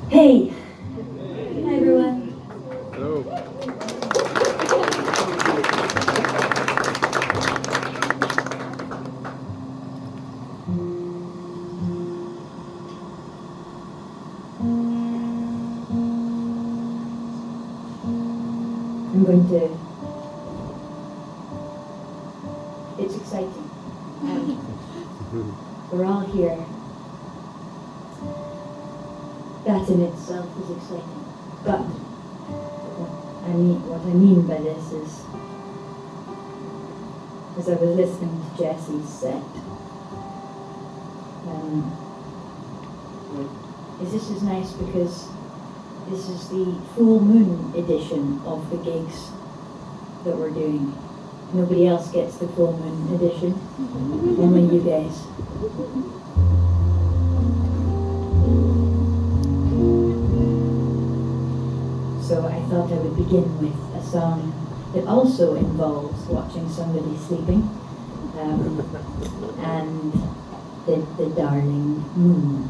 Hey! Hi everyone. Hello. I'm going to... It's exciting. We're all here. That in itself is exciting. But what I mean by this is, as I was listening to Jesse's set, this is nice because this is the full moon edition of the gigs that we're doing. Nobody else gets the full moon edition, only you guys. So I thought I would begin with a song that also involves watching somebody sleeping, and the darling moon.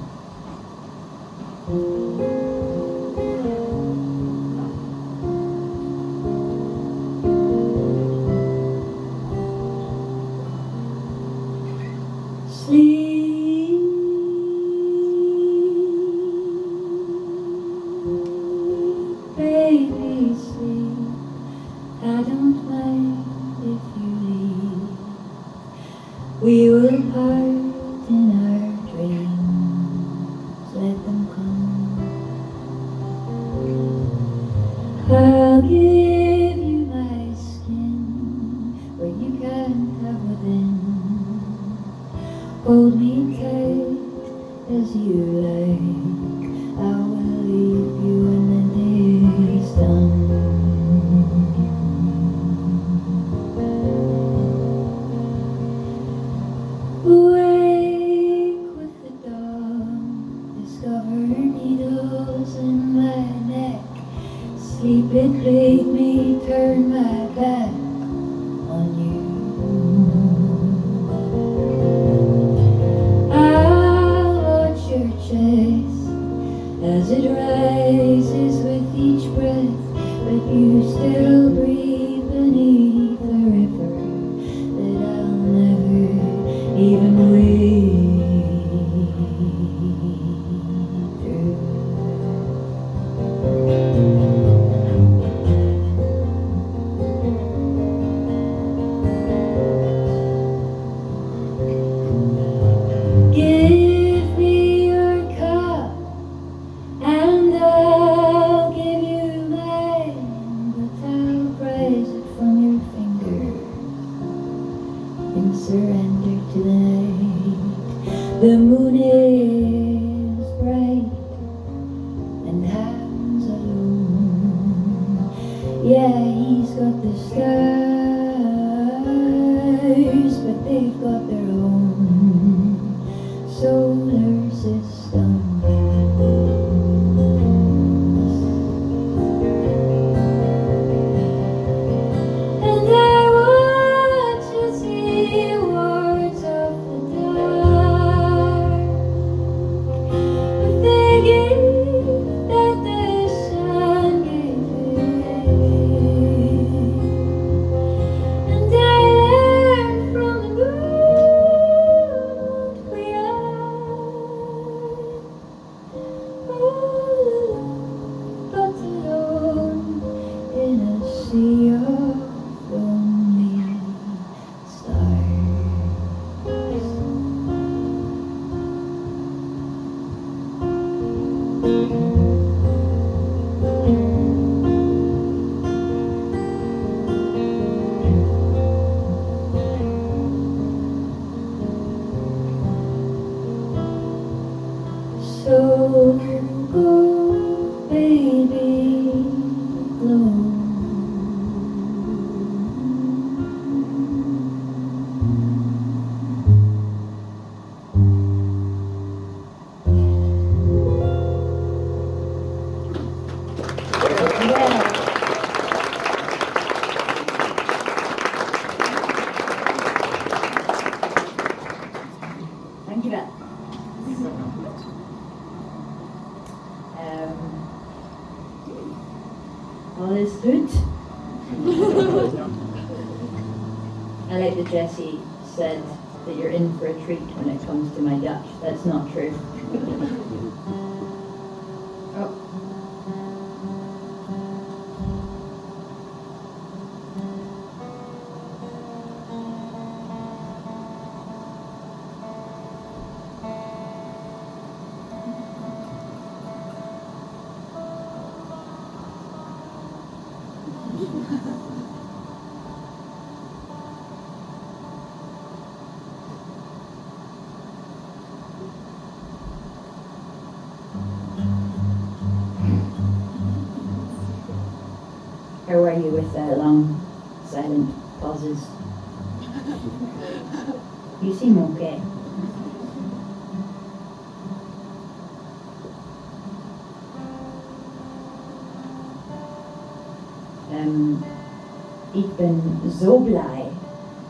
Sleep, baby, sleep. I don't mind if you leave. We will part in our dreams. Let them come. I'll give you my skin where you can't have within. Hold me tight as you like. I will leave you when the day is done. Wake with the dawn. Discover needles in my neck. Sleep, it made me turn my back on you. As it rises with each breath, but you still breathe beneath the river that I'll never even wade through. Give me your cup and I'll give you mine, but I'll prize it from your fingers in surrender to the night. The moon is bright and hands alone. Yeah, he's got the stars, but they've got their own solar system. And I watch as he wards off the dark with the gift that the sun gave him. And I learn from the moon we are all alone, but alone in a sea of lonely stars. So go, baby, glow. Thank you, Ben. Alles goed? I like that Jessie said that you're in for a treat when it comes to my Dutch. That's not true. Oh. How are you with long, silent pauses? You seem okay. Ik ben zo blij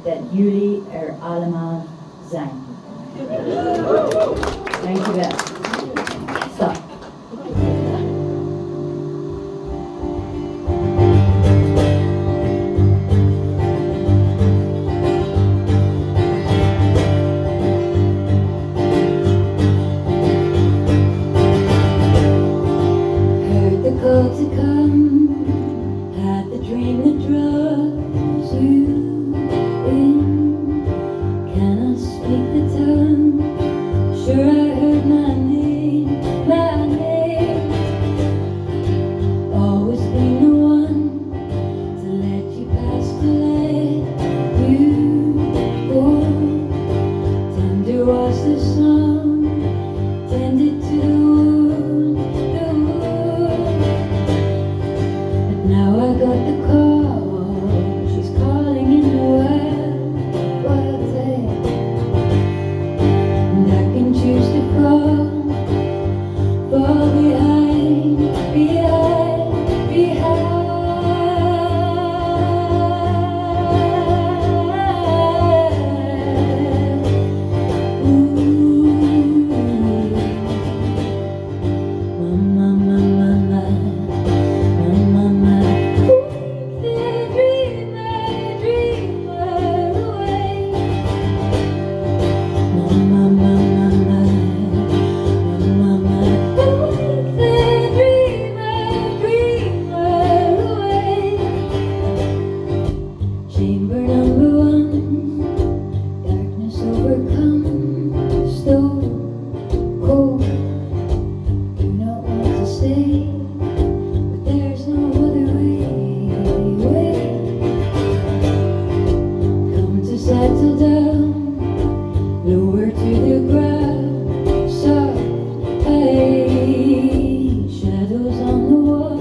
dat jullie er allemaal zijn. Dankjewel. Stop. Heard the call to come, had the dream that draws you in. Cannot speak the tongue, sure I heard my name, my name. Always been the one to let you pass, to let you go. Tender was the song, tended to the wound, the wound. But now I got the call, she's calling in the wild day. And I can choose to fall behind, behind. Chamber number one, darkness overcome, stone cold. Do not want to stay, but there's no other way. Come to settle down, lower to the ground, soft light, shadows on the wall.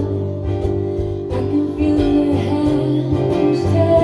I can feel your hands take.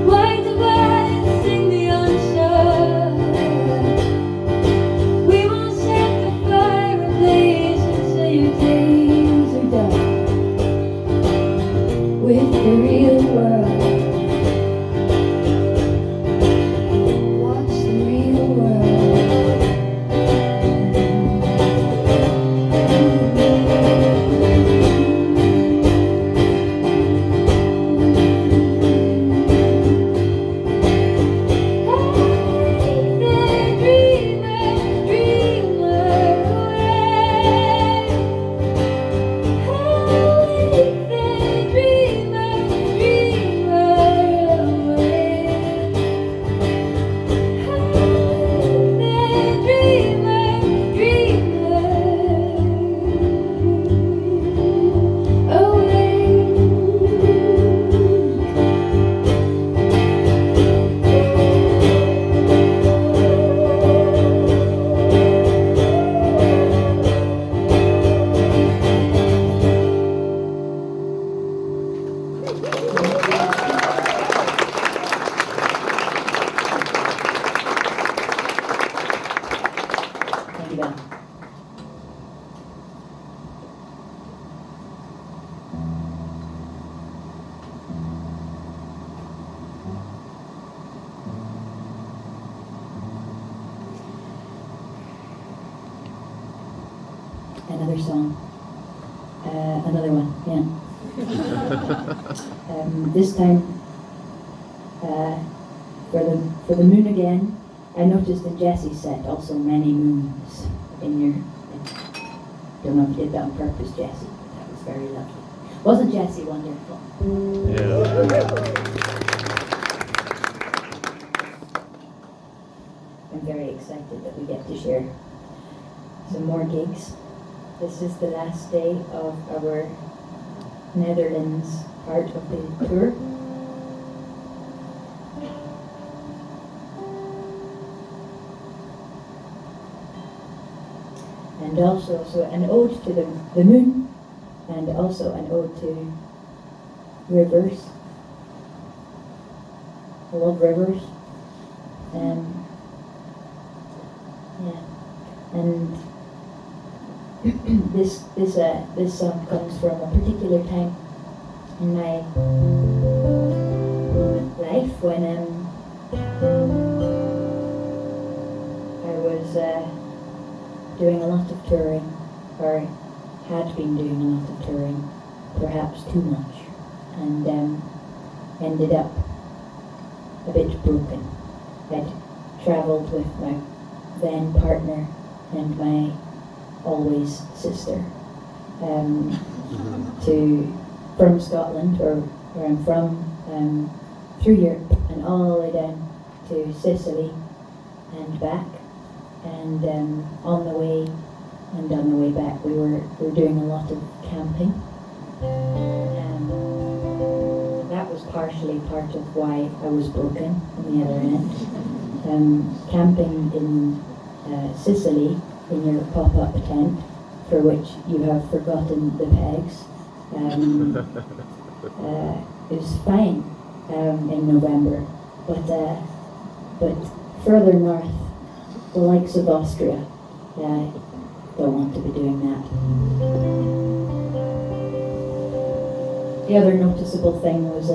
White device another song. Another one, yeah. This time, for the moon again, I noticed in Jesse's set also many moons in your. I don't know if you did that on purpose, Jesse. That was very lovely. Wasn't Jesse wonderful? Yeah. I'm very excited that we get to share some more gigs. This is the last day of our Netherlands part of the tour. And also so an ode to the moon, and also an ode to rivers. I love rivers. Yeah, and this song comes from a particular time in my life when I was doing a lot of touring, or had been doing a lot of touring, perhaps too much, and ended up a bit broken. I'd travelled with my then partner and my always sister from Scotland, where I'm from, through Europe and all the way down to Sicily and back. And on the way back, we were doing a lot of camping. That was partially part of why I was broken on the other end. Camping in Sicily in your pop-up tent, for which you have forgotten the pegs, is fine in November, but further north, the likes of Austria, I don't want to be doing that. The other noticeable thing was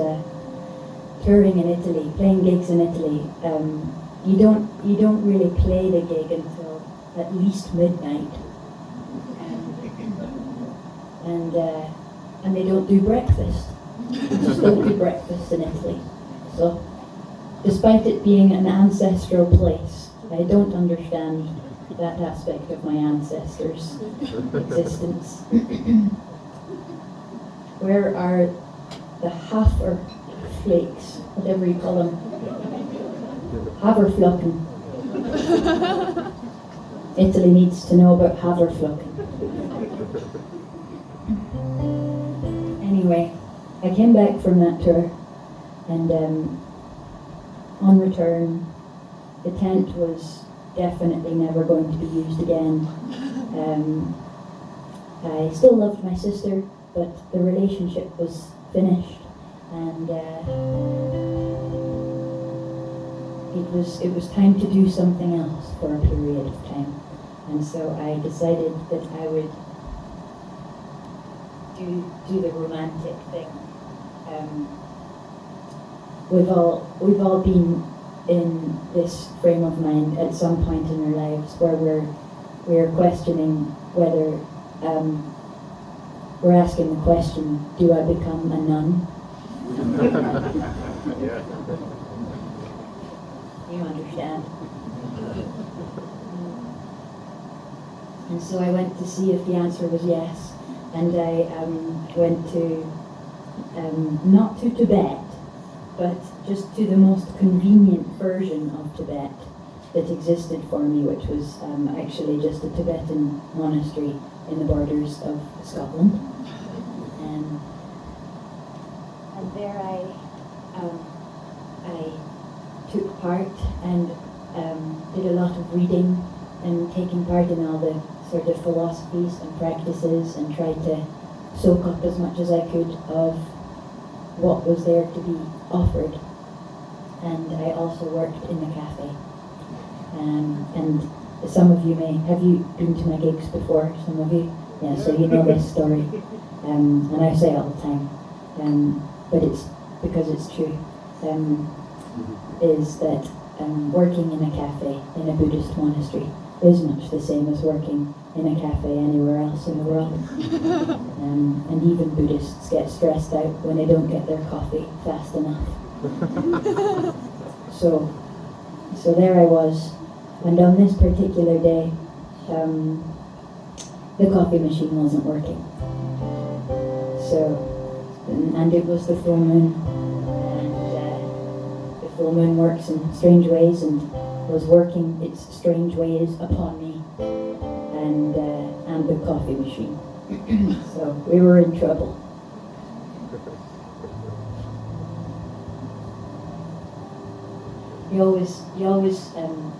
touring in Italy, playing gigs in Italy. You don't really play the gig until at least midnight, and they don't do breakfast. They just don't do breakfast in Italy. So, despite it being an ancestral place, I don't understand that aspect of my ancestors' existence. Where are the Hafer flakes, whatever you call them? Haverflocken. Italy needs to know about Haverflocken. Anyway, I came back from that tour, and on return, the tent was definitely never going to be used again. I still loved my sister, but the relationship was finished, and it was time to do something else for a period of time. And so I decided that I would do the romantic thing. We've all been in this frame of mind at some point in our lives where we're questioning whether we're asking the question, do I become a nun? Yeah. You understand? And so I went to see if the answer was yes, and I went to not to Tibet, but just to the most convenient version of Tibet that existed for me, which was actually just a Tibetan monastery in the borders of Scotland. And there I took part and did a lot of reading and taking part in all the sort of philosophies and practices, and tried to soak up as much as I could of what was there to be offered. And I also worked in the cafe. And some of you have you been to my gigs before? Some of you? Yeah, so you know this story. And I say it all the time. But it's because it's true. Is that working in a cafe in a Buddhist monastery is much the same as working in a cafe anywhere else in the world. And even Buddhists get stressed out when they don't get their coffee fast enough. So there I was, and on this particular day, the coffee machine wasn't working. And it was the full moon, and the full moon works in strange ways, and was working its strange ways upon me and the coffee machine. So we were in trouble.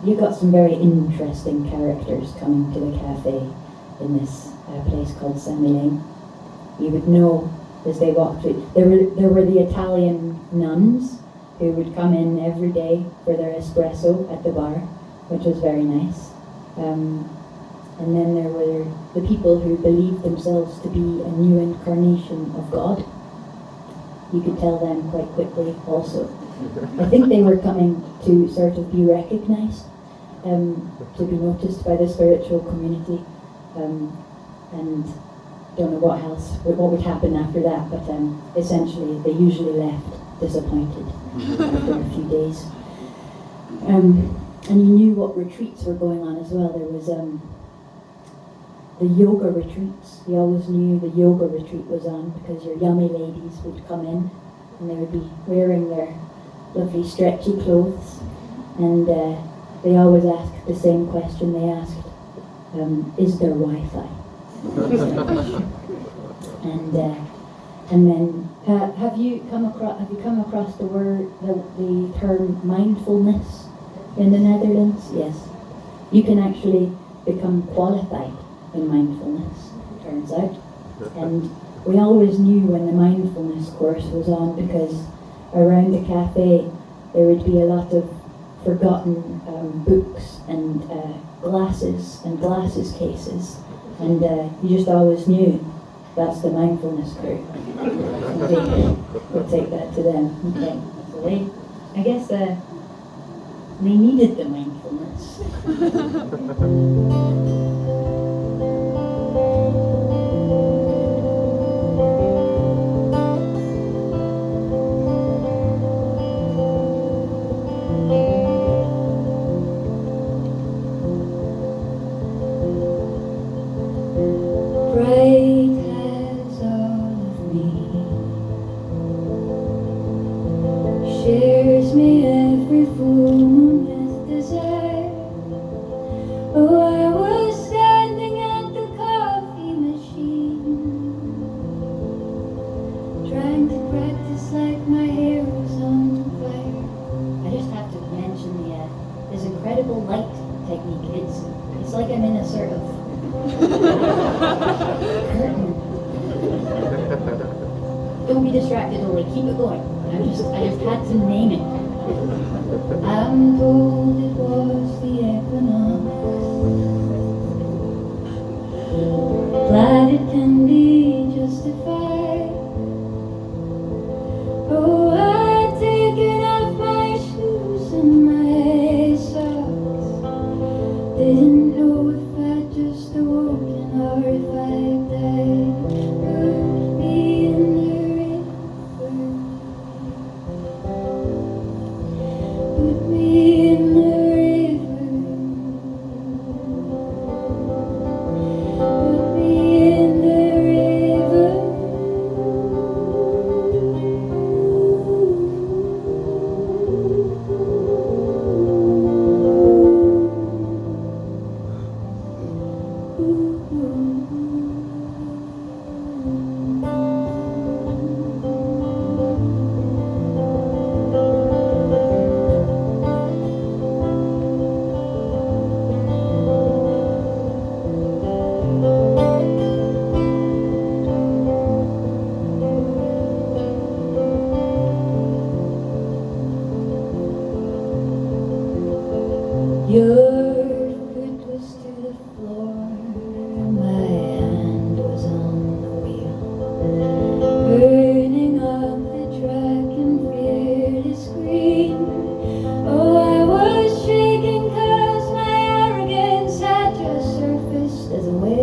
You got some very interesting characters coming to the cafe in this place called Sermanni. You would know as they walked through. There were the Italian nuns who would come in every day for their espresso at the bar, which was very nice. And then there were the people who believed themselves to be a new incarnation of God. You could tell them quite quickly also. I think they were coming to sort of be recognized, to be noticed by the spiritual community, and don't know what would happen after that, but essentially they usually left disappointed after a few days. And you knew what retreats were going on as well. There was the yoga retreats. You always knew the yoga retreat was on because your yummy ladies would come in and they would be wearing their lovely stretchy clothes, and they always asked the same question they asked, is there Wi-Fi? And then have you come across the term mindfulness in the Netherlands? Yes. You can actually become qualified in mindfulness, turns out. And we always knew when the mindfulness course was on, because around the cafe there would be a lot of forgotten books and glasses cases, and you just always knew that's the mindfulness crew. We'll take that to them. Okay. So I guess they needed the mindfulness. Shares me every full moon with desire. Oh, I was standing at the coffee machine, trying to practice like my hair was on fire. I just have to mention this incredible light technique. It's like I'm in a sort of curtain. Don't be distracted, Oli. Keep it going. I just had to name it. I'm told it was the equinox. Glad it can be justified. Oh, I'd taken off my shoes and my socks. Didn't know if I'd just awoken or if I'd died. Put me in the river. Put me in the river. Put me in the river. Your foot was to the floor, my hand was on the wheel, burning up the track and fear to scream. Oh, I was shaking 'cause my arrogance had just surfaced as a wave.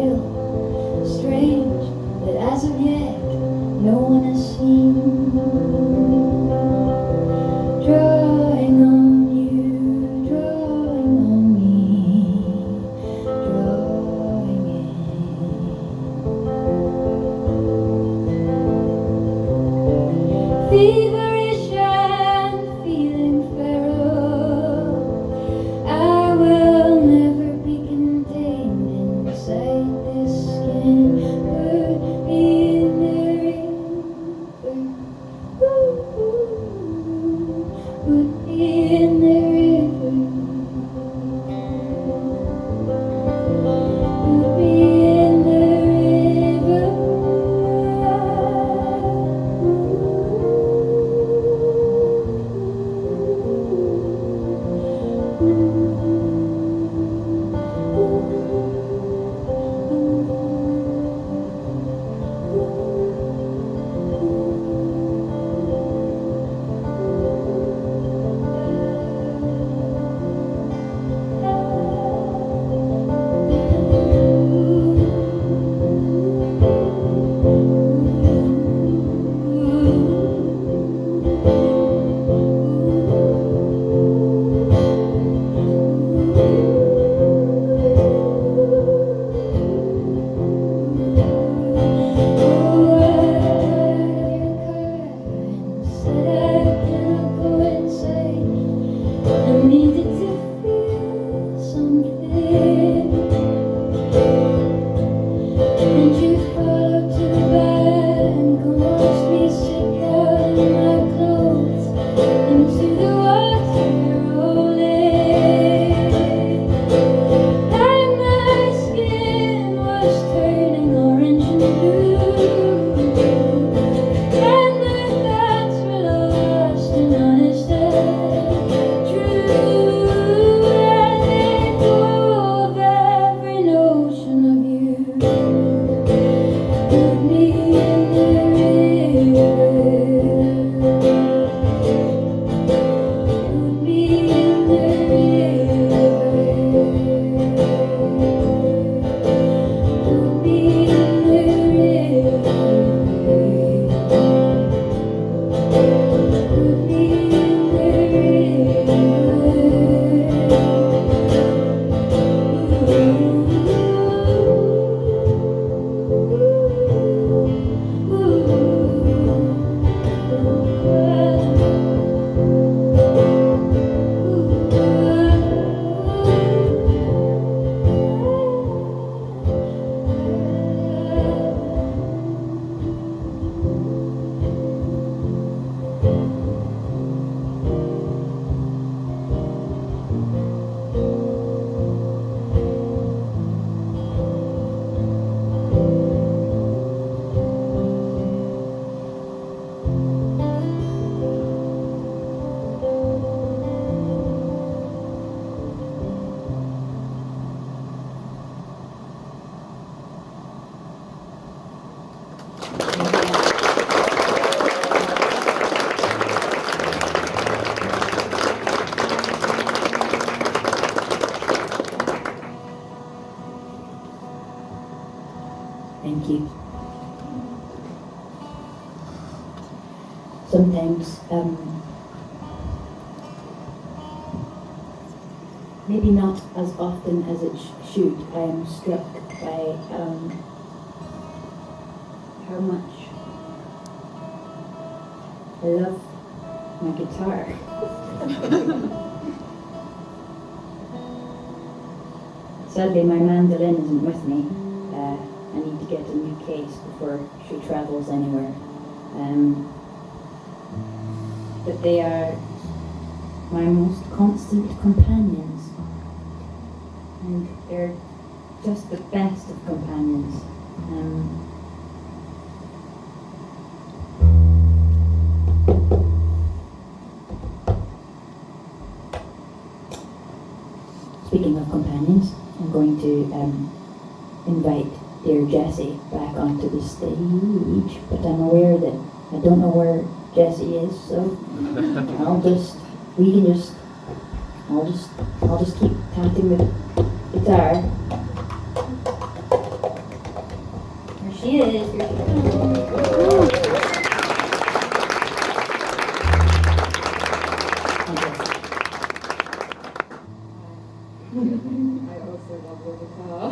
Thank you. Sometimes, maybe not as often as it should, I am struck by how much I love my guitar. Sadly, my mandolin isn't with me. I need to get a new case before she travels anywhere. But they are my most constant companions. And they're just the best of companions. Speaking of companions, I'm going to invite dear Jessie back onto the stage, but I'm aware that I don't know where Jessie is, so I'll just keep tapping the guitar. Here she is. Here she comes. I also love your guitar.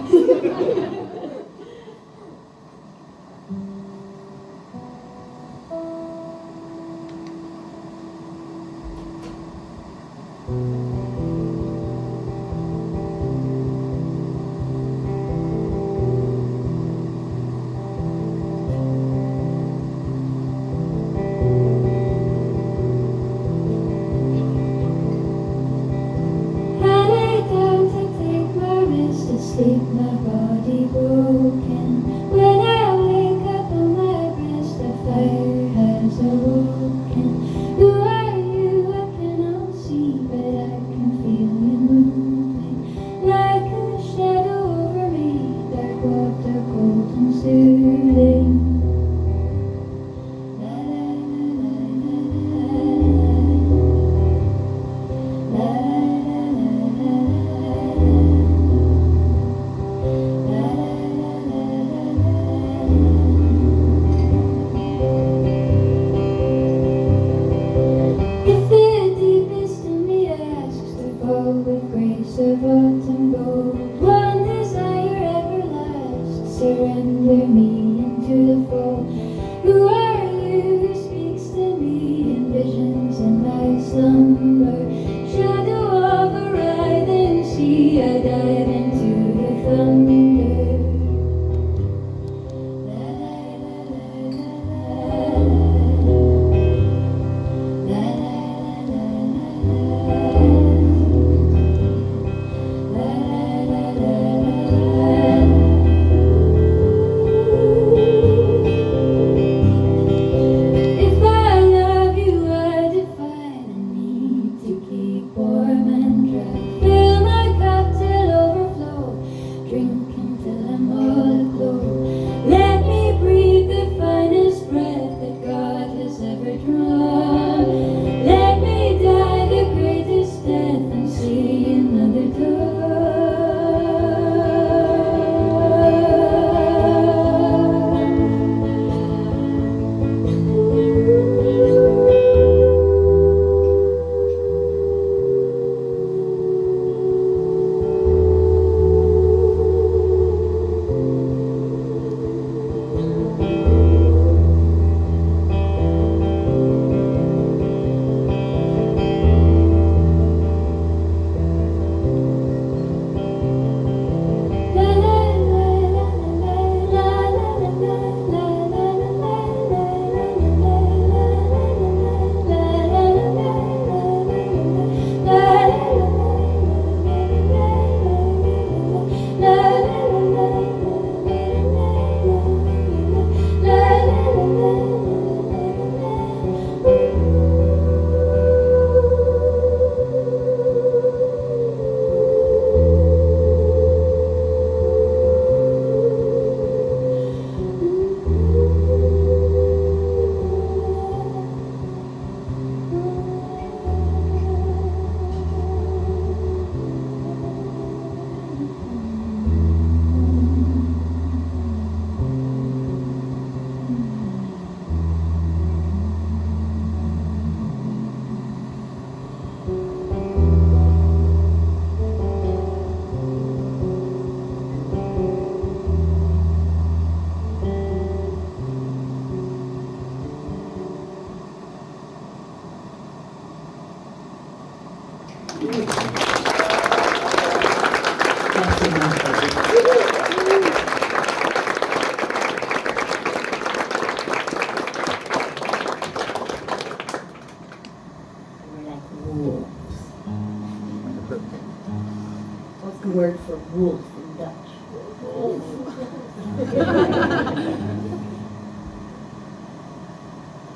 Sleep, my body broken. When I wake up on my breast, the fire has awoken. Who are you? I cannot see, but I can feel you moving like a shadow over me. Dark water, cold and soothing. La la la la la la la. Of autumn gold, one desire everlast, surrender me into the fold. Who are you who speaks to me in visions in my slumber? Shadow of a writhing sea, I dive into the thunder. La la la la la la la la la. word for wolf in Dutch?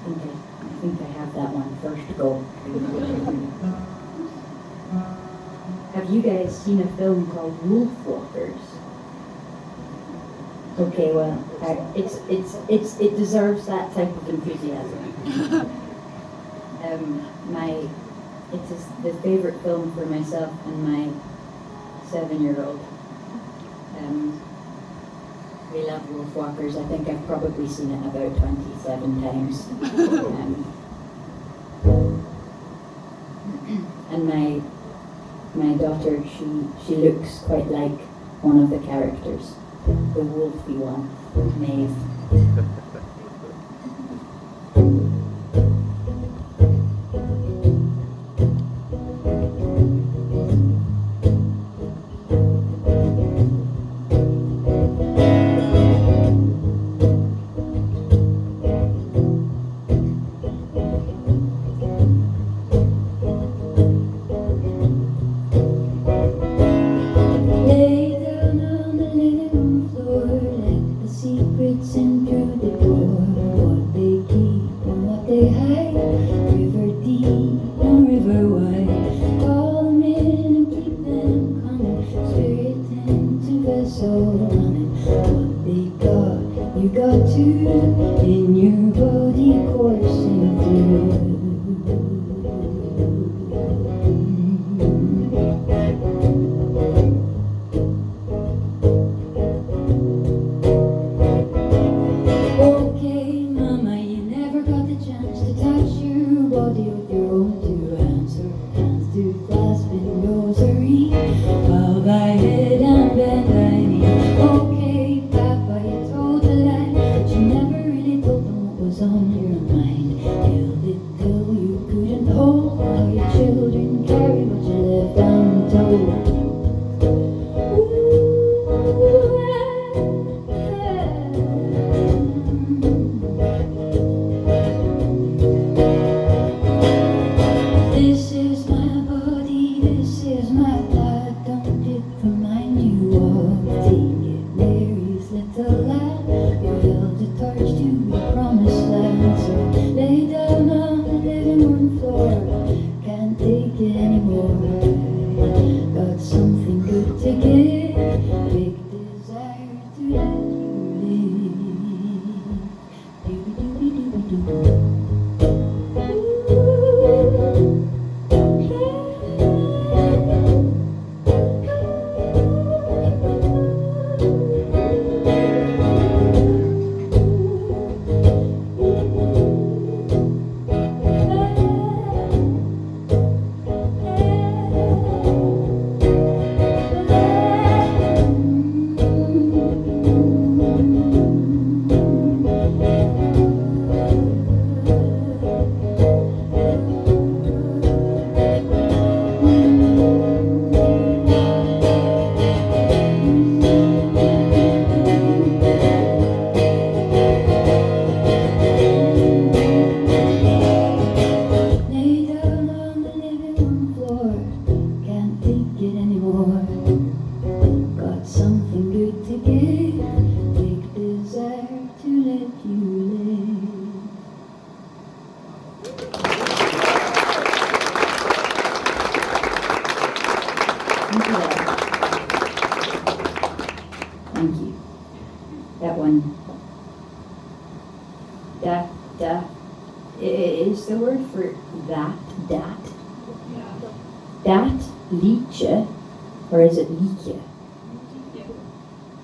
I think I have that one first go. Have you guys seen a film called Wolfwalkers? Okay, well, it deserves that type of enthusiasm. It is the favorite film for myself and my 7-year-old. We love Wolfwalkers. I think I've probably seen it about 27 times. And my daughter, she looks quite like one of the characters, the wolfy one, Maeve. Lay down on the living room floor, let the secrets in through the door. What they keep and what they hide, river deep and river wide. Call them in and keep them coming, spirit into vessel running. What they got, you got too, in your body coursing through. Okay, mama, you never got the chance to touch your body with your own two hands, or hands to clasp in rosary, bow thy head and bend thy knee. Okay, papa, you told a lie, but you never really told them what was on your mind. Held it till you couldn't hold, now your children carry what you left untold. This is my body, this is my blood. Don't it remind you of? Take it, Mary's little lamb. You held a torch to the promised land. So lay down on the living room floor. Can't take it anymore. Got something good to give. Big desire to let you live. Dooby-dooby-dooby-doo. Lay down on the living room floor, can't take it anymore. Got something good to give, big desire to let you live. Thank you. That one. Is the word for that? Dat liedje, or is it liedje?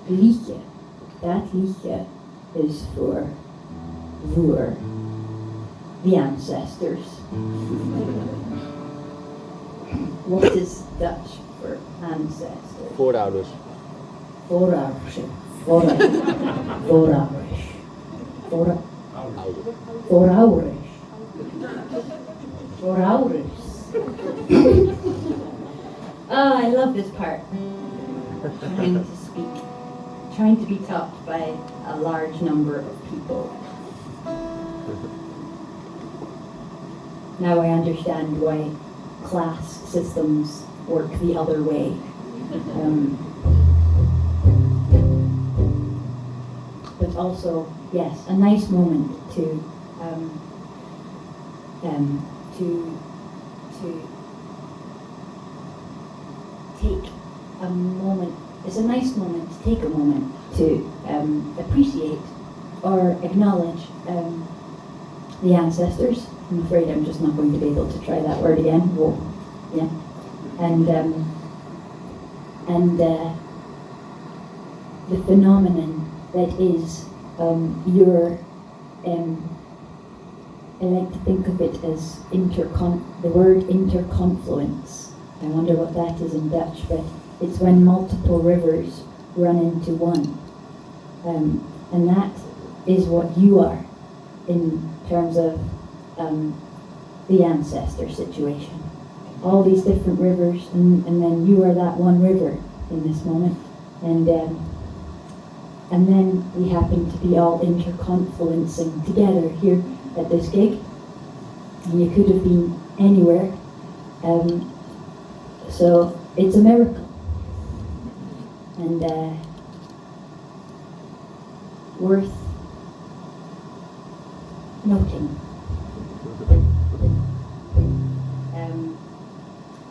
Liedje. Dat liedje is for the ancestors. What is Dutch for ancestors? Voorouders. Voorouders. Voorouders. Voorouders. Voorouders. Oh, I love this part. Trying to be taught by a large number of people. Now I understand why class systems work the other way. But also, yes, a nice moment to take a moment. It's a nice moment to take a moment to appreciate or acknowledge the ancestors. I'm afraid I'm just not going to be able to try that word again. Whoa. Yeah. And the phenomenon that is your I like to think of it as the word interconfluence. I wonder what that is in Dutch, but it's when multiple rivers run into one. And that is what you are in terms of the ancestor situation. All these different rivers, and then you are that one river in this moment. And then we happen to be all interconfluencing together here at this gig. And you could have been anywhere. So it's a miracle. And worth noting.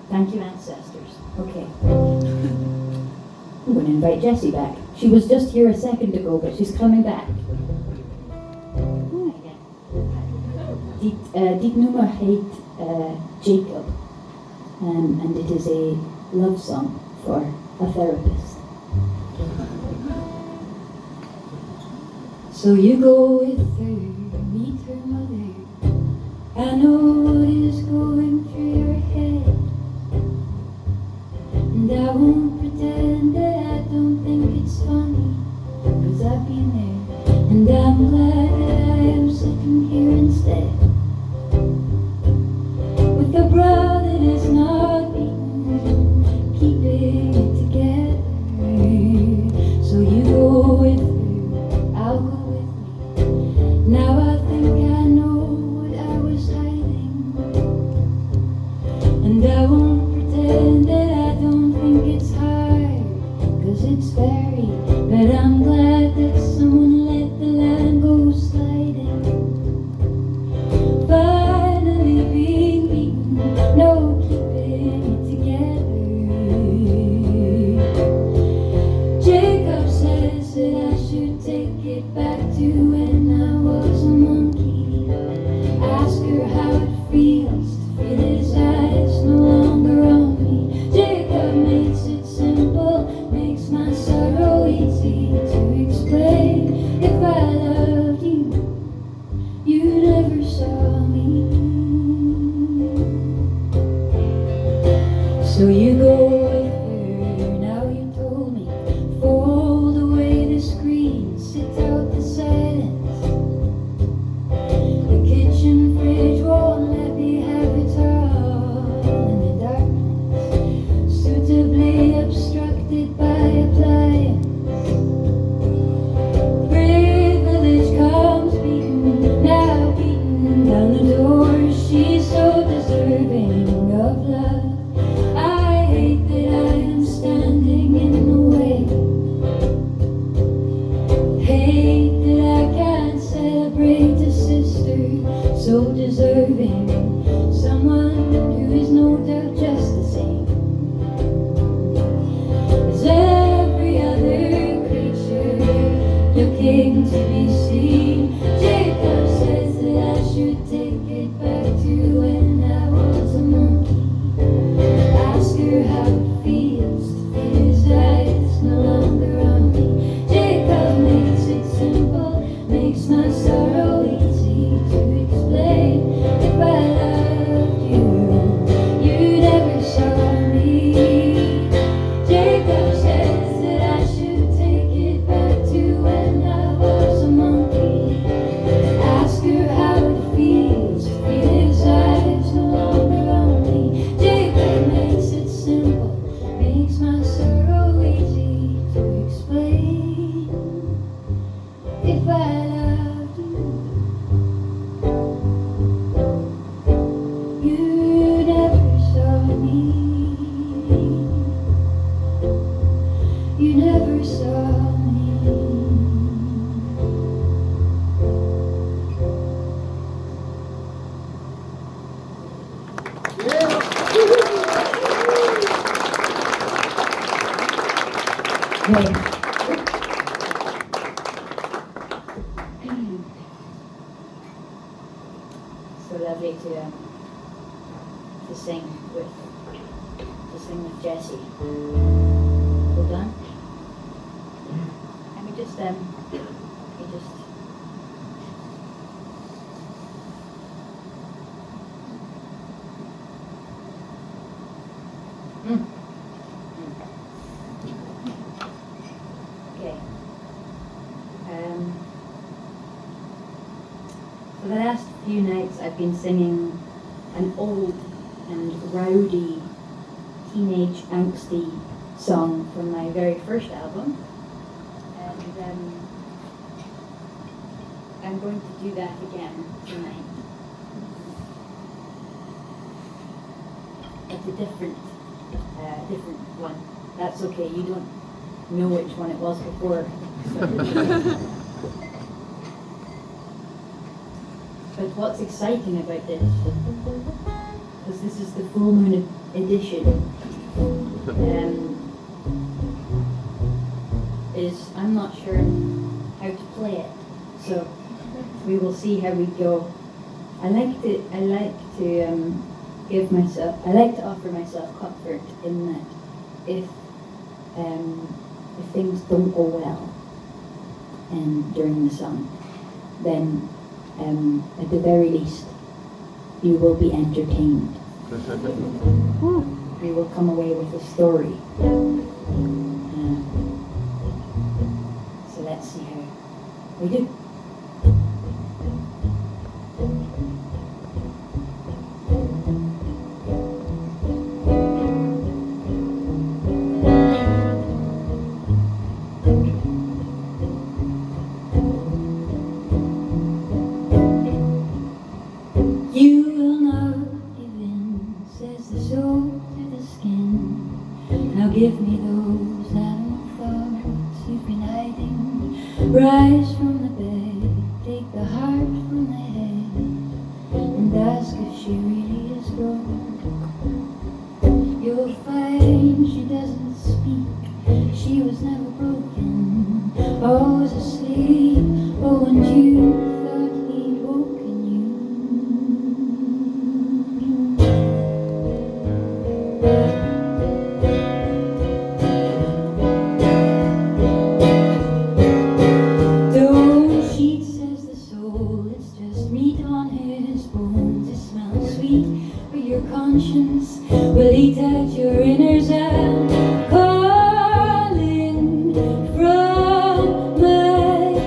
Thank you, ancestors. Okay. I'm going to invite Jessie back. She was just here a second ago, but she's coming back. Dit nummer heet Jacob. And it is a love song for a therapist. So you go with her, meet her mother. I know what is going through your head. And I won't pretend that I don't think it's funny, 'cause I've been there. And I'm glad that I am sitting here instead with a brow that is not beaten, keeping it together. So you go with her, I'll go with me. Now I think I know what I was hiding, and I won't pretend that I don't think it's hard, 'cause it's very, but I'm glad that someone let the line go sliding. Finally being beaten, no keeping it together. Jacob says that I should take it back to when I was a monkey. Ask her how it feels to feel his eyes no longer on me. Jacob makes it simple, makes my sorrow easy to explain. If I loved you, you never saw me. So you go with her, now you told me. Fold away the screen, sit out the silence. The kitchen fridge won't let me have it all in the darkness, suitably obstructed by appliance. Privilege comes beating, now beating down the door. She's so deserving of love. I hate that I So lovely to sing with Jessie. Hold on. Let me just Okay. For the last few nights I've been singing an old and rowdy teenage angsty song from my very first album, and I'm going to do that again tonight. It's a different one. That's okay, you don't know which one it was before. But what's exciting about this, because this is the full moon edition, is I'm not sure how to play it, so we will see how we go. I like to offer myself comfort in that if things don't go well during the song, then at the very least you will be entertained. You will come away with a story. So let's see how we do. You will not give in, says the soul to the skin. Now give me those animal thoughts you've been hiding. Rise from the bed, take the heart from the head, and ask if she really is gone. You'll find she doesn't speak, she was never broken, always asleep. Oh, and you thought he'd woken you. Don't cheat, says the soul, it's just meat on his bones. It smells sweet, but your conscience will eat at your inners and calling from my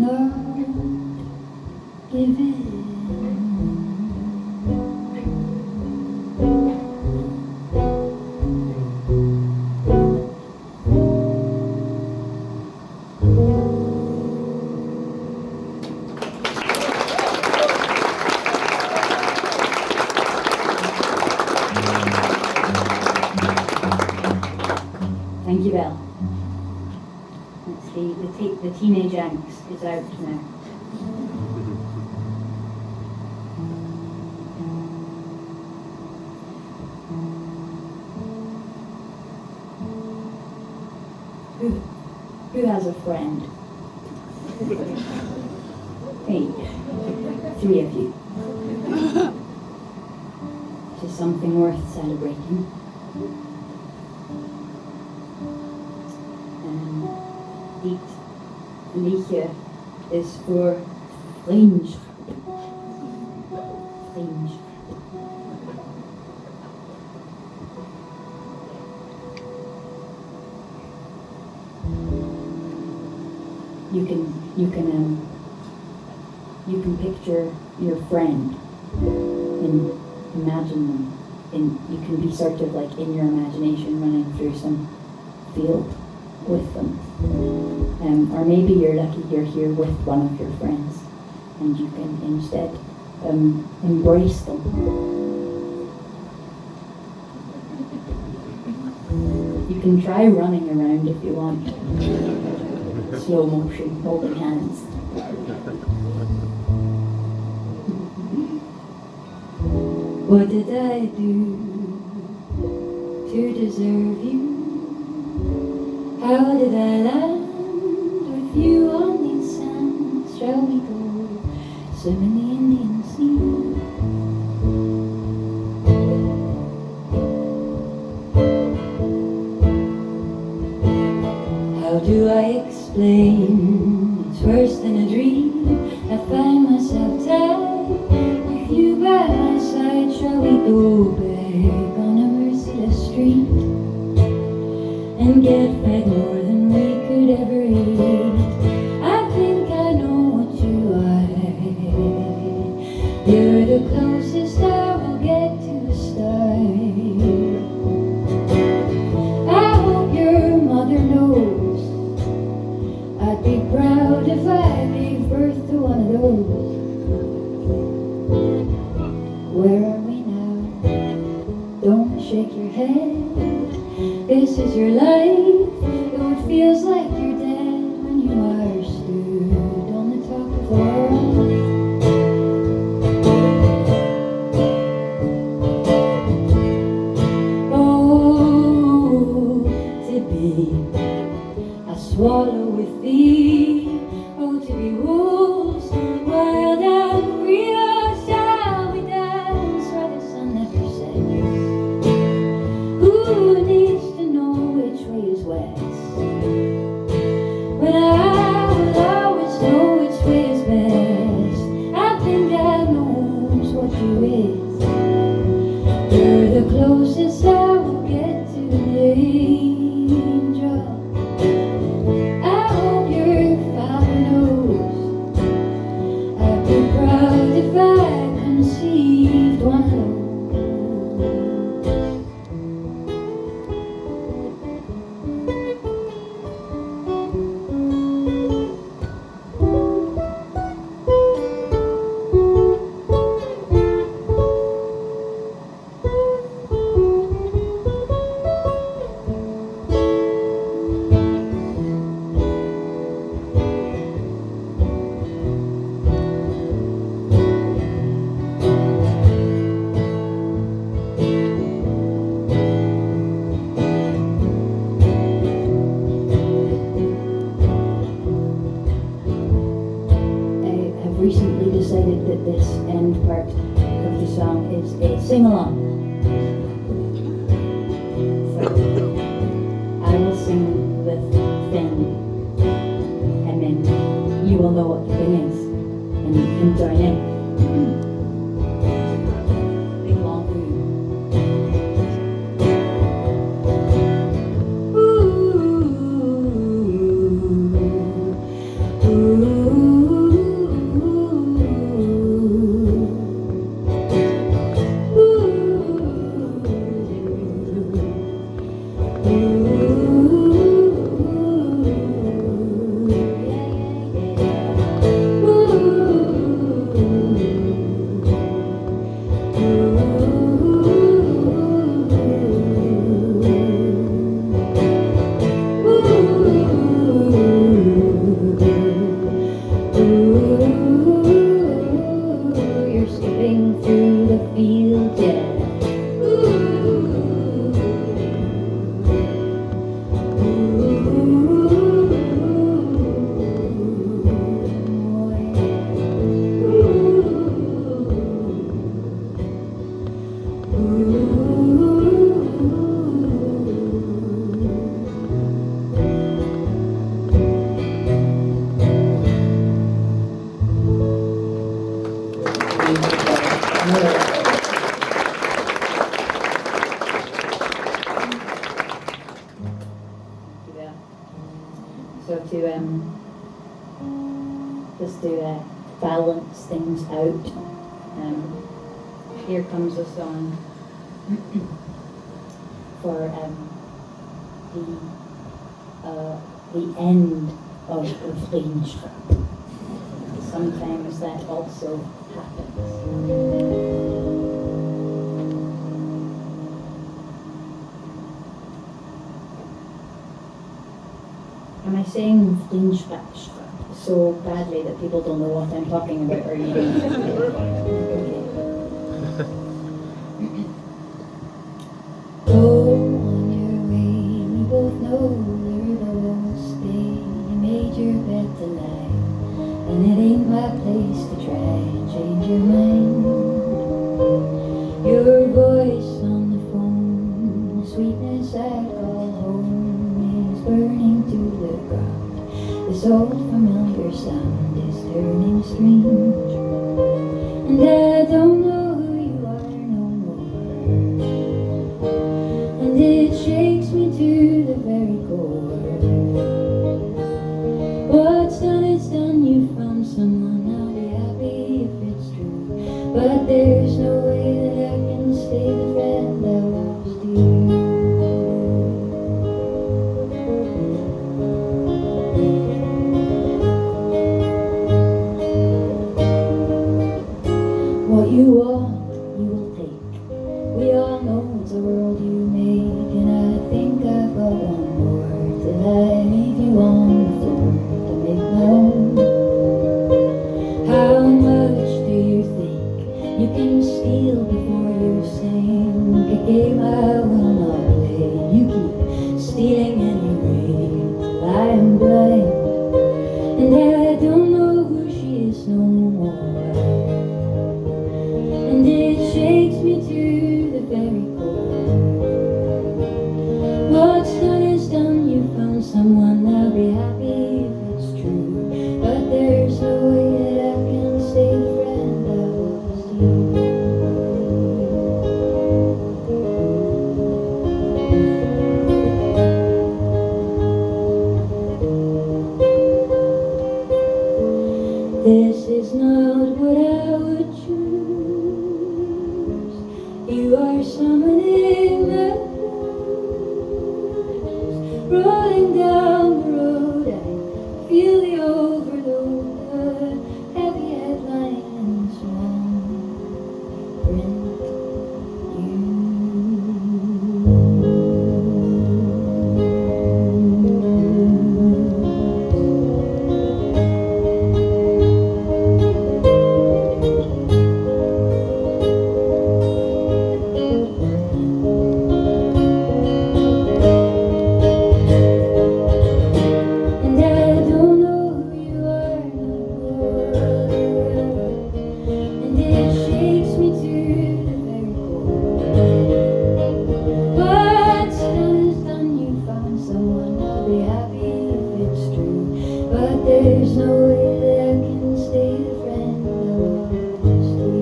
not giving. Thank you, Belle. Let's see, the teenage angst is out now. Who has a friend? Hey, 3 of you. Which is something worth celebrating. Dit liedje is voor vriendschap. Vriendschap. You can picture your friend and imagine them, and you can be sort of like in your imagination running through some field with them. Or maybe you're lucky you're here with one of your friends and you can instead embrace them. You can try running around if you want. Slow motion, holding hands. What did I do to deserve you? How did I land with you on these sands? Shall we go swim in the Indian Sea? How do I explain? It's worse than a dream. I find myself tied with you by my side. Shall we go back on a merciless street and get fed more than we could ever eat? I think I know what you are. You're the closest I will get to a star. I hope your mother knows I'd be proud if I gave birth to one of those. Where are we now? Don't shake your head. This is your life, though it feels like you're dead when you are stood on the top of the world. Oh, to be a swallow with thee. Oh, to be wolves, wild and free. Oh, shall we dance where the sun never sets? Who needs to know which way is west? When I will always know which way is best. I think God knows what you is. You're the closest I will get to an angel. I hope your father knows I'd be proud if I conceived one of those. Recently decided that this end part of the song is a sing-along. So I will sing the thing, and then you will know what the thing is, and you can join in. Big long Ooh, ooh. just to balance things out. Here comes a song for the end of the Vriendschap. Sometimes that also happens. Am I saying Vriendschap so badly that people don't know what I'm talking about, or you don't? Okay. Go on your way, we both know the river won't stay. You made your bed tonight, and it ain't my place to try and change your mind. Your voice on the phone, the sweetness I call home, is burning to the ground. This old familiar sound is turning strange, and I don't know who you are no more. And it shakes me to the very core. What's done is done, you found someone, I'll be happy if it's true. But there's no way that I can stay the friend I lost you. What you want, you will take. We all know it's a world you make, and I think I've got one more till I leave you on the floor to make my own. How much do you think you can steal before you sing? A game I will not play. You keep stealing anyway till I am blind, and I don't know who she is no more. And it shakes me to the very core. What's done is done, you found someone, I'll be happy if it's true. But there's no way that I can stay the friend I lost you. This is not what I would choose. You are summoning the blues, rolling down the road. I feel the overload, the heavy headline and small print. And I don't know who you are no more. And it shakes me to the very core. What's done is done, you found someone, I'll be happy if it's true. But there's no way that I can stay the friend I lost you.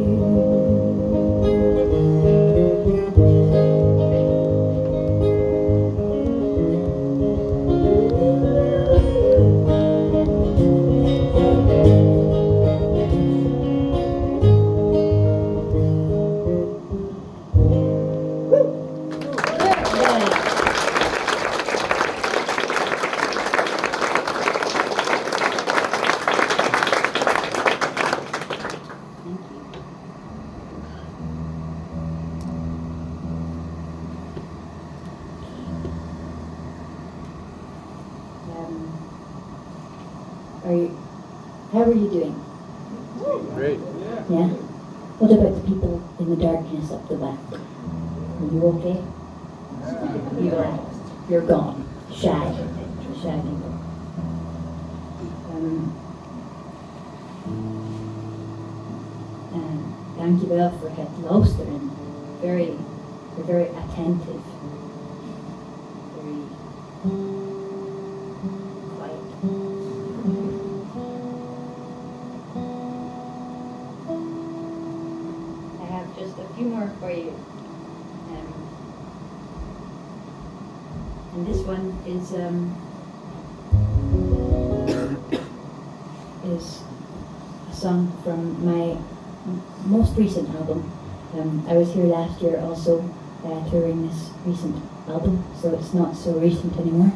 How are you doing? Great. Yeah? What about the people in the darkness up the back? Are you okay? You're gone. Shy. People. Dankjewel voor het luisteren. You're very attentive. Very quiet. I have just a few more for you. And this one is song from my most recent album. I was here last year also touring this recent album, so it's not so recent anymore.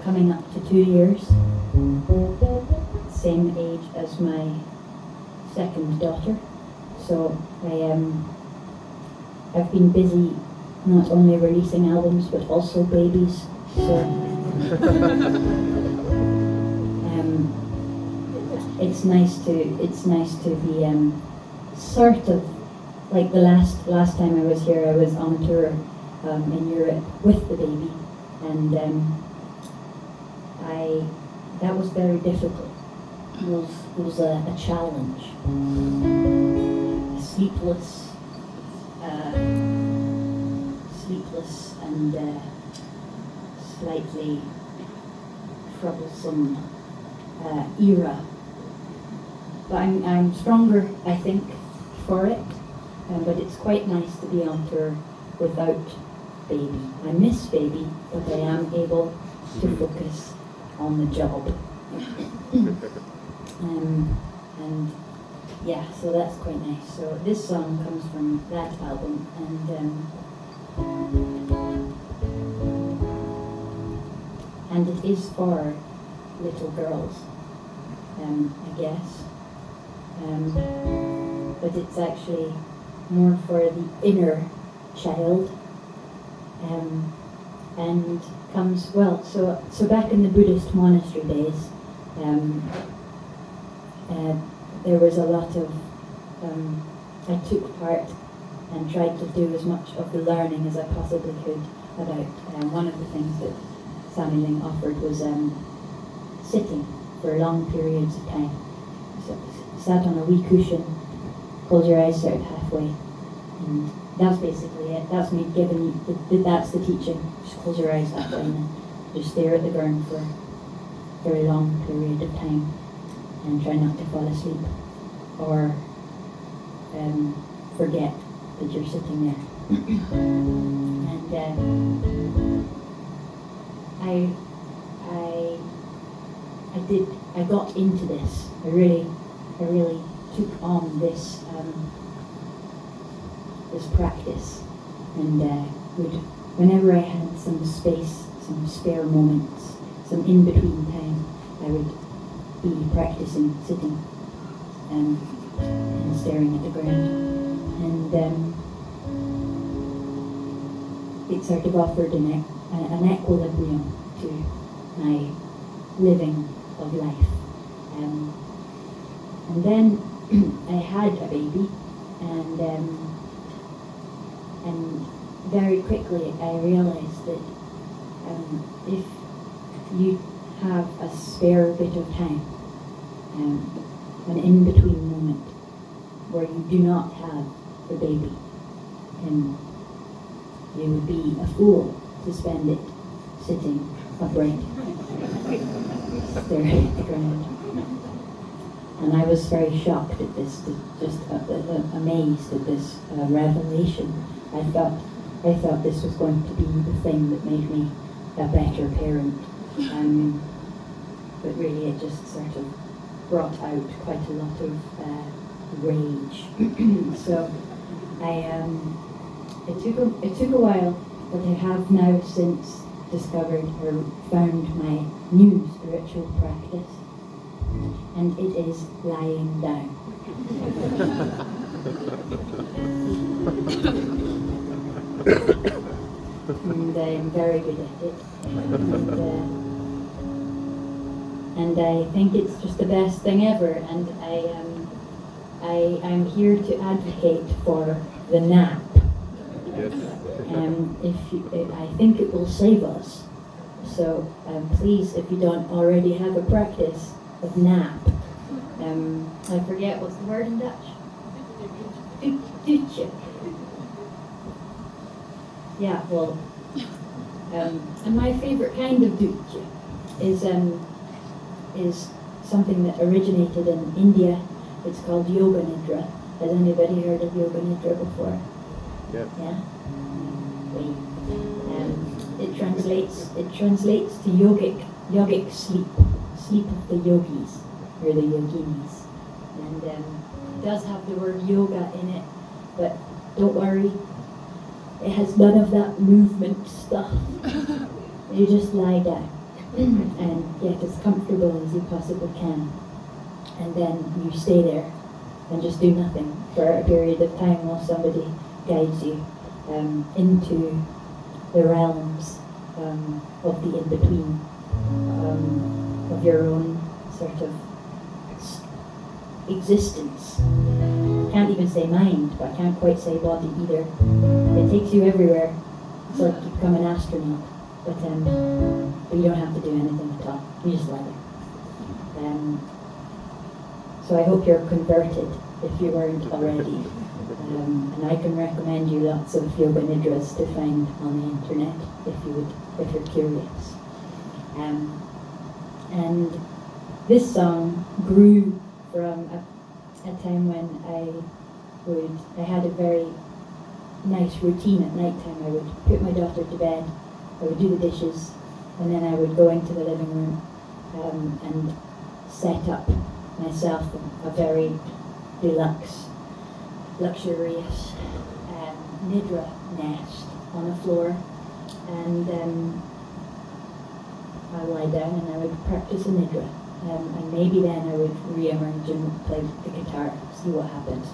Coming up to 2 years. Same age as my second daughter. So I've been busy not only releasing albums but also babies. So it's nice to be sort of like the last time I was here. I was on a tour in Europe with the baby, and that was very difficult. It was a challenge. Sleepless and slightly troublesome era. But I'm stronger, I think, for it. But it's quite nice to be on tour without baby. I miss baby, but I am able to focus on the job. And yeah, so that's quite nice. So this song comes from that album, and it is for little girls, I guess. But it's actually more for the inner child, and comes, well, so back in the Buddhist monastery days, there was a lot of, I took part and tried to do as much of the learning as I possibly could about, one of the things that Sammy Ling offered was sitting for long periods of time. So sat on a wee cushion, close your eyes sort of halfway, and that's basically it. That's me giving you, that's the teaching. Just close your eyes halfway and then just stare at the ground for a very long period of time and try not to fall asleep or forget that you're sitting there. And I got into this. I really took on this practice, and whenever I had some space, some spare moments, some in-between time, I would be practicing sitting and staring at the ground, and it sort of offered an equilibrium to my living of life. And then I had a baby, and very quickly I realized that if you have a spare bit of time, an in-between moment where you do not have the baby, you would be a fool to spend it sitting upright, staring at the ground. And I was very shocked at this, just amazed at this revelation. I thought this was going to be the thing that made me a better parent, but really it just sort of brought out quite a lot of rage. So it took a while, but I have now since discovered or found my new spiritual practice, and it is lying down. And I'm very good at it, and I think it's just the best thing ever, and I'm here to advocate for the nap. Yes. I think it will save us. So please, if you don't already have a practice of nap, I forget what's the word in Dutch. Dutje. Yeah, well, and my favorite kind of dutje is something that originated in India. It's called Yoga Nidra. Has anybody heard of Yoga Nidra before? Yeah. Yeah. It translates to yogic sleep of the yogis or the yoginis. And it does have the word yoga in it, but don't worry, it has none of that movement stuff. You just lie down and get as comfortable as you possibly can. And then you stay there and just do nothing for a period of time while somebody guides you into the realms of the in-between, of your own sort of existence. Can't even say mind, but I can't quite say body either. It takes you everywhere. It's like you become an astronaut, but you don't have to do anything at all. You just lie there. So I hope you're converted if you weren't already. And I can recommend you lots of yoga nidras to find on the internet if you're curious. And this song grew from a time when I had a very nice routine at night time. I would put my daughter to bed, I would do the dishes, and then I would go into the living room and set up myself a very deluxe, luxurious nidra nest on the floor, and I would lie down and I would practice a nidra, and maybe then I would re-emerge and play the guitar, see what happens.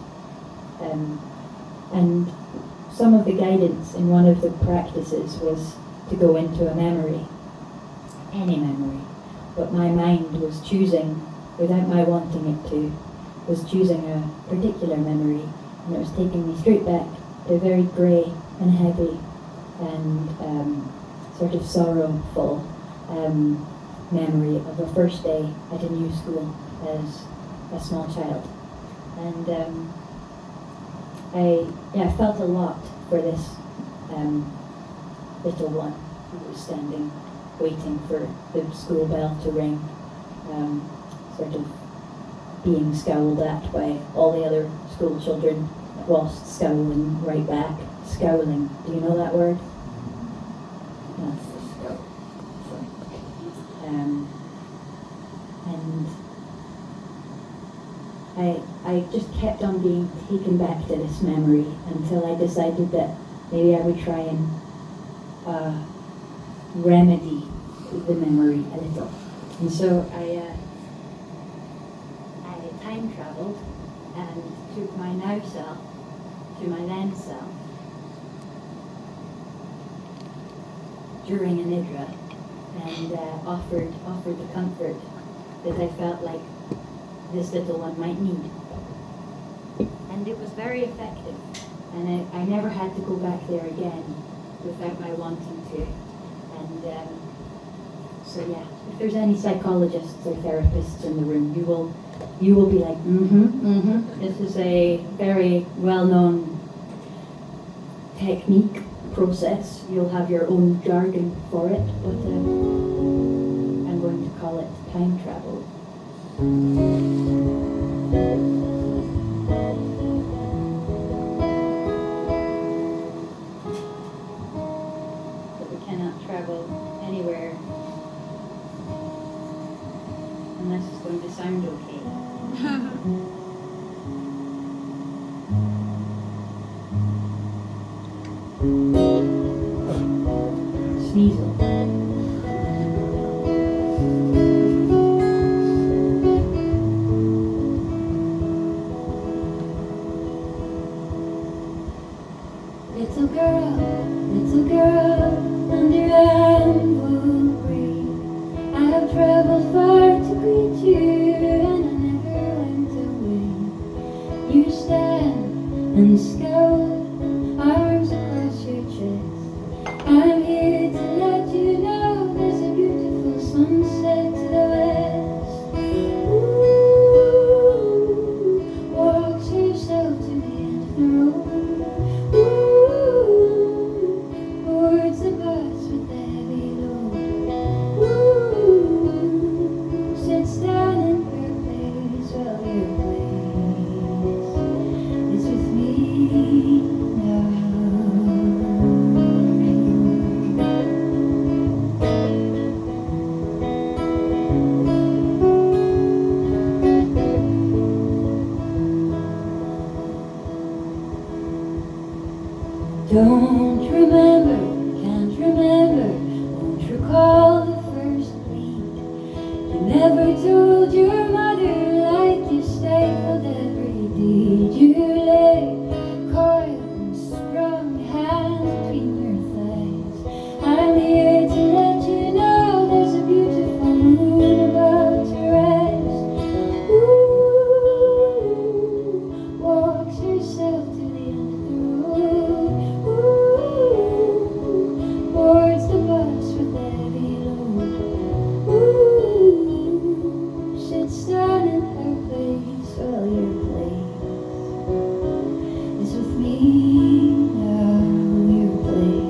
And some of the guidance in one of the practices was to go into a memory, any memory, but my mind was choosing, without my wanting it to, was choosing a particular memory, and it was taking me straight back to a very grey and heavy and sort of sorrowful memory of a first day at a new school as a small child. And I felt a lot for this little one who was standing waiting for the school bell to ring, sort of being scowled at by all the other school children whilst scowling right back. Scowling, do you know that word? That's the scowl. And I just kept on being taken back to this memory until I decided that maybe I would try and remedy the memory a little. And so I time traveled and took my now self to my then self during a nidra, and offered the comfort that I felt like this little one might need. And it was very effective, and I never had to go back there again without my wanting to. And so yeah, if there's any psychologists or therapists in the room, you will be like, this is a very well-known technique, process. You'll have your own jargon for it, but I'm going to call it time travel. But we cannot travel anywhere unless it's going to sound okay. Sneasel. Little girl, under ample green, I have traveled far to greet you, and I never went away. You stand and scowl, arms across your chest. I'm here to let you Don't remember, can't remember, won't recall the first bleed. You never told your mother like you stifled every deed. You lay coiled and strung, hands between your thighs. I'm here to let you know there's a beautiful moon about to rise. Ooh, walks herself to the end of the road. Ooh, boards the bus with heavy load. Ooh, sits down in her place while your place is with me now. Your place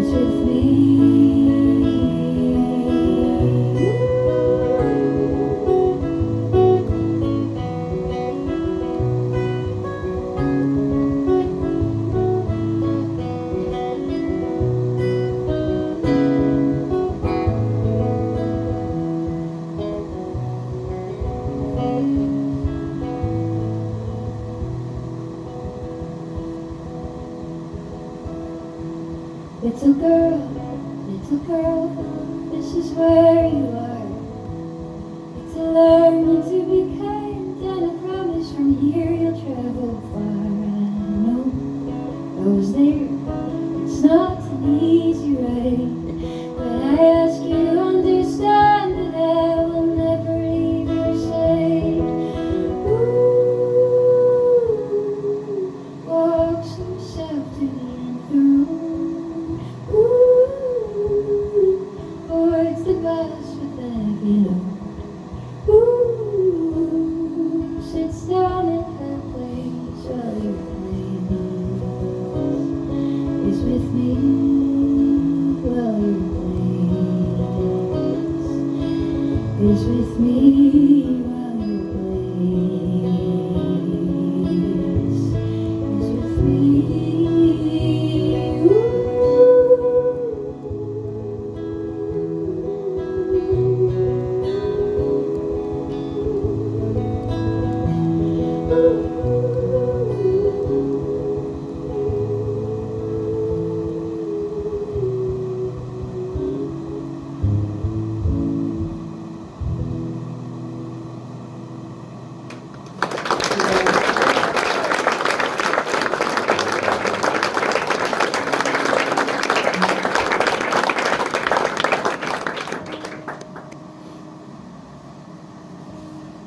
is with me. Little girl, this is where you are. It's a learning to be kind, and I promise from here you'll travel far. I know I was there. It's not an easy ride, but I ask you to understand that I will never leave your side. Ooh, walks herself to the end of the room. Boards the bus with heavy load. Ooh, sits down in her place while your place is with me. While your place is with me. While your place is with me.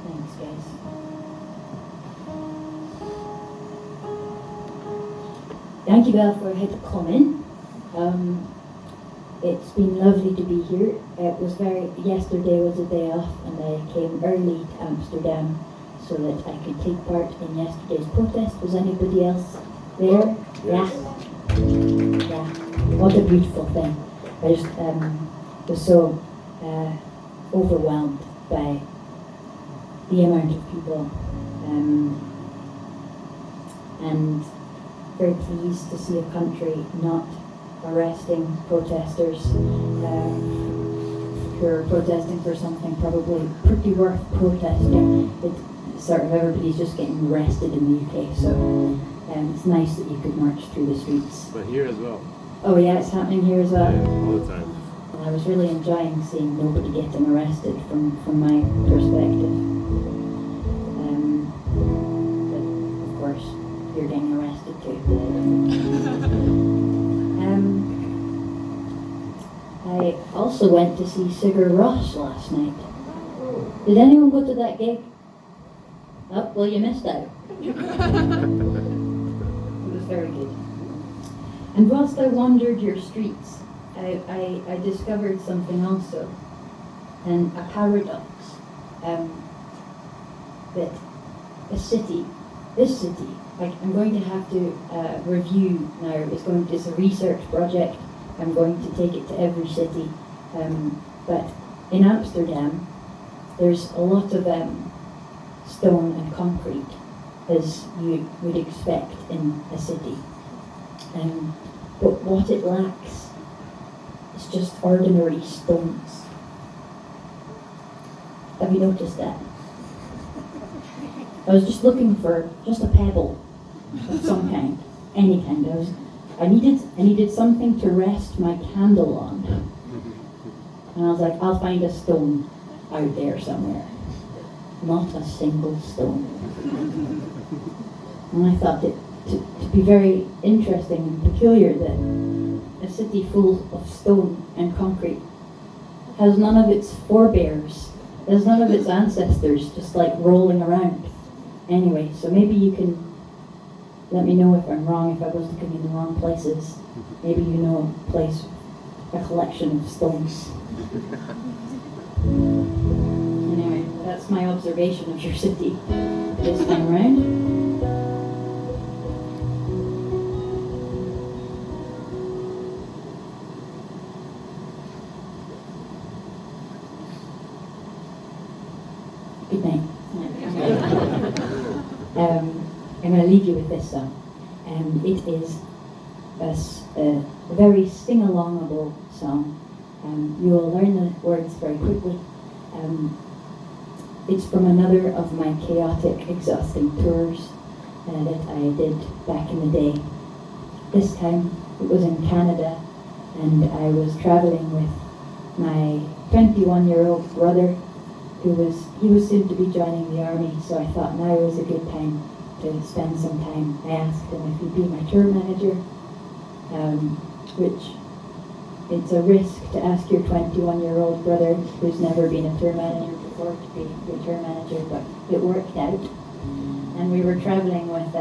Thanks, guys. Thank you all for coming. It's been lovely to be here. Yesterday was a day off, and I came early to Amsterdam so that I could take part in yesterday's protest. Was anybody else there? Yeah. Yeah. What a beautiful thing. I just was so overwhelmed by the amount of people, and very pleased to see a country not arresting protesters who are protesting for something probably pretty worth protesting. Sort of everybody's just getting arrested in the UK, so it's nice that you could march through the streets. But here as well. Oh yeah, it's happening here as well. Yeah, all the time. I was really enjoying seeing nobody getting arrested from my perspective. But of course, you're getting arrested too. I also went to see Sigur Rós last night. Did anyone go to that gig? Oh, well, you missed out. It was very good. And whilst I wandered your streets, I discovered something also, and a paradox, that this city, like I'm going to have to review now. It's a research project. I'm going to take it to every city, but in Amsterdam, there's a lot of stone and concrete, as you would expect in a city. But what it lacks is just ordinary stones. Have you noticed that? I was just looking for just a pebble of some kind, any kind of. I needed something to rest my candle on. And I was like, I'll find a stone out there somewhere. Not a single stone. And I thought it to be very interesting and peculiar that a city full of stone and concrete has none of its forebears, has none of its ancestors just like rolling around. Anyway, so maybe you can let me know if I'm wrong, if I was looking in the wrong places. Maybe you know a place, a collection of stones. Anyway, that's my observation of your city this time around. Good night. I'm going to leave you with this song. It is a very sing-alongable song. You will learn the words very quickly. It's from another of my chaotic, exhausting tours that I did back in the day. This time it was in Canada, and I was traveling with my 21-year-old brother, he was soon to be joining the army, so I thought now was a good time to spend some time. I asked him if he'd be my tour manager, which it's a risk to ask your 21-year-old brother who's never been a tour manager before to be your tour manager, but it worked out. And we were traveling with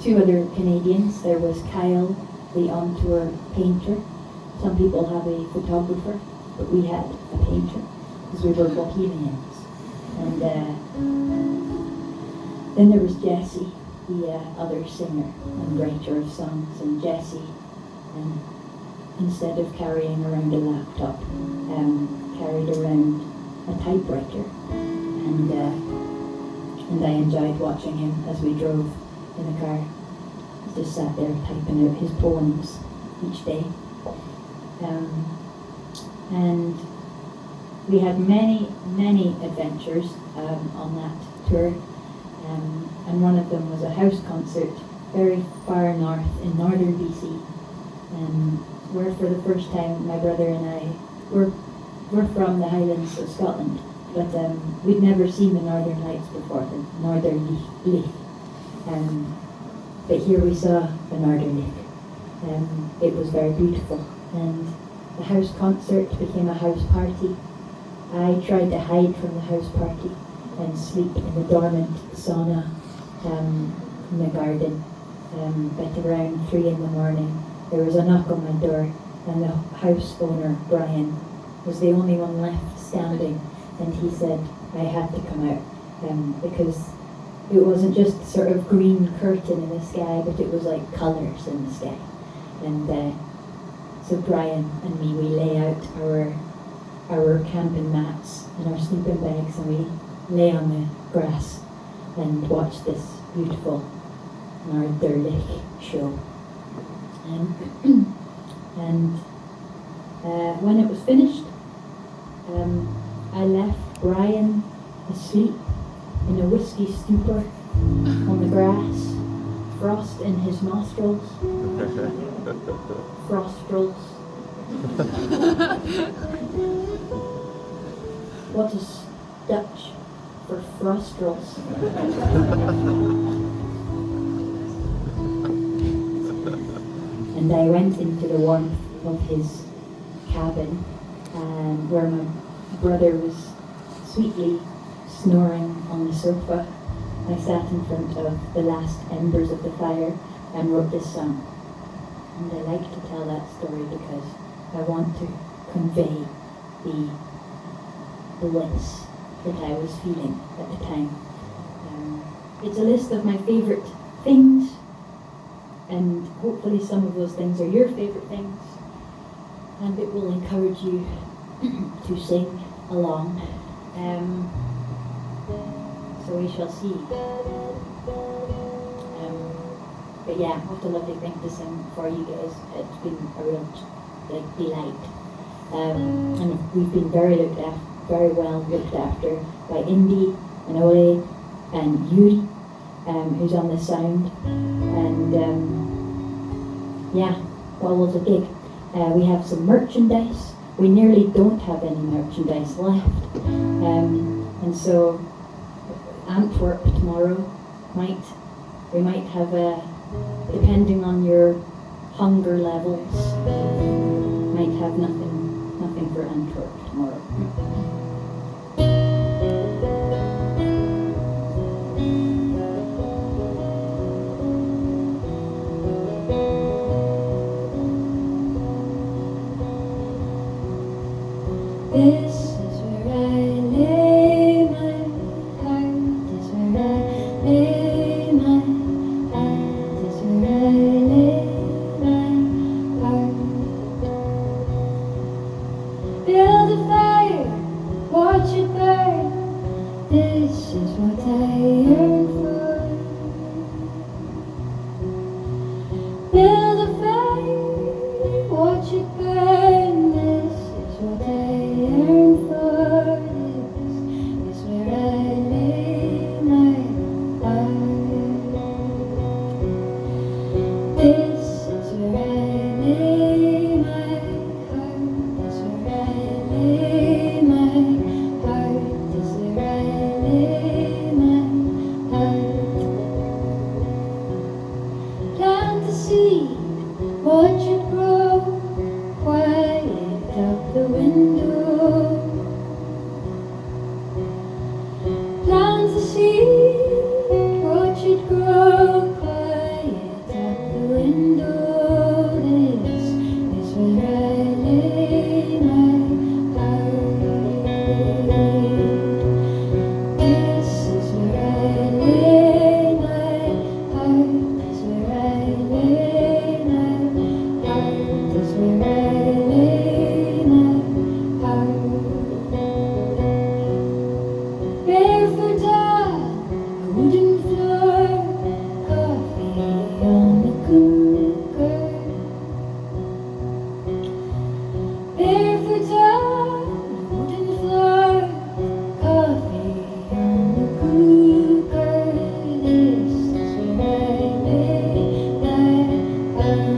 two other Canadians. There was Kyle, the on-tour painter. Some people have a photographer, but we had a painter, because we were bohemians. And then there was Jessie, the other singer and writer of songs. And Jessie, instead of carrying around a laptop, carried around a typewriter. And I enjoyed watching him as we drove in the car. He just sat there typing out his poems each day. And we had many, many adventures on that tour. And one of them was a house concert very far north in northern BC, where for the first time my brother and I we're from the Highlands of Scotland, but we'd never seen the Northern Lights before, the Northern Licht. But here we saw the Northern Licht. It was very beautiful, and the house concert became a house party. I tried to hide from the house party and sleep in the dormant sauna in the garden. But around 3 a.m, there was a knock on my door, and the house owner, Brian, was the only one left standing, and he said I had to come out because it wasn't just sort of green curtain in the sky, but it was like colours in the sky. And so Brian and me, we lay out our camping mats and our sleeping bags, and we lay on the grass and watch this beautiful Norderlich show. And when it was finished, I left Brian asleep in a whiskey stupor on the grass, frost in his nostrils, frostrils. What is Dutch for frostrils? And I went into the warmth of his cabin, where my brother was sweetly snoring on the sofa. I sat in front of the last embers of the fire and wrote this song. And I like to tell that story because I want to convey the bliss that I was feeling at the time. It's a list of my favorite things, and hopefully some of those things are your favorite things, and it will encourage you to sing along. So we shall see. But yeah, what a lovely thing to sing for you guys. It's been a real delight. And we've been very well looked after by Indy and Ole and Yuri who's on the sound, and yeah, well, it was a gig. We have some merchandise. We nearly don't have any merchandise left, and so Antwerp tomorrow we might have depending on your hunger levels, might have nothing for Antwerp tomorrow. This is where I lay my heart. This is where I lay my heart. This is where I lay my heart. Build a fire, watch it burn. This is what I yearn for. Build a fire, watch it burn. This is what I yearn for. This is where I lay my heart. This is where I lay my heart. This is where I lay my heart. This is where I lay my heart. Plant the seed, watch it grow. Quiet up the window. Plant the seed, watch it grow. Quiet up the window. This is where I lay my heart. This is where I lay my heart. This is where I lay my heart. This is where I lay my heart. Barefoot on a wooden floor, coffee on the cooker. Barefoot on a wooden floor, coffee on the cooker. This is where I lay my heart.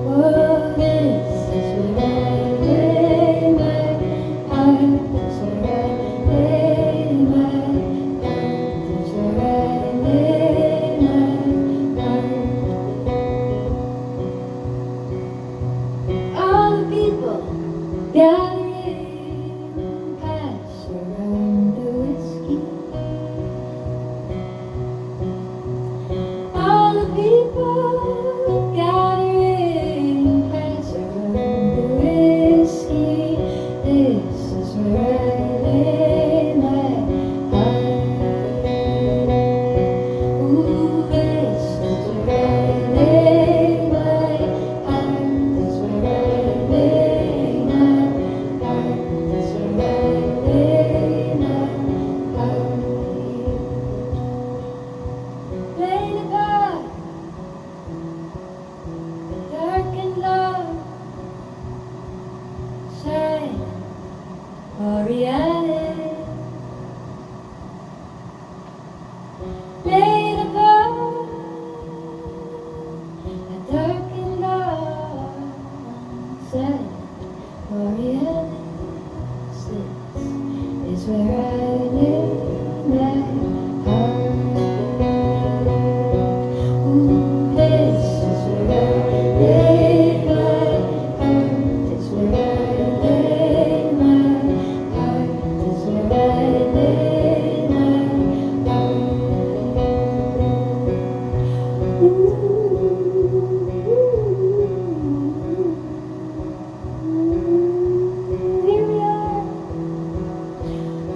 Oh, this is where I lay my heart. This is where I lay my heart. This is where I lay my heart. All the people gathering, pass around the whiskey. All the people gathering, pass around the whiskey. This is where I lay my heart. Ooh, this is where I lay my heart. This is where I lay my heart. This is where I lay my heart. Playing about the darkened love, shine or reality. Playing about the darkened love, shine or reality. This is where I lay my heart. Ooh, this is where I lay my heart. This is where I lay my heart. This is where I lay my heart. Ooh. Here we are,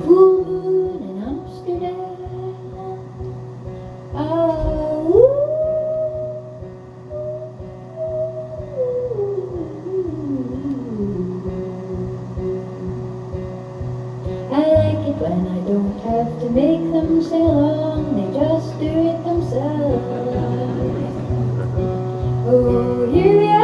full moon in Amsterdam. Oh, I like it when I don't have to make them sing along, they just do it themselves. Oh, here we are.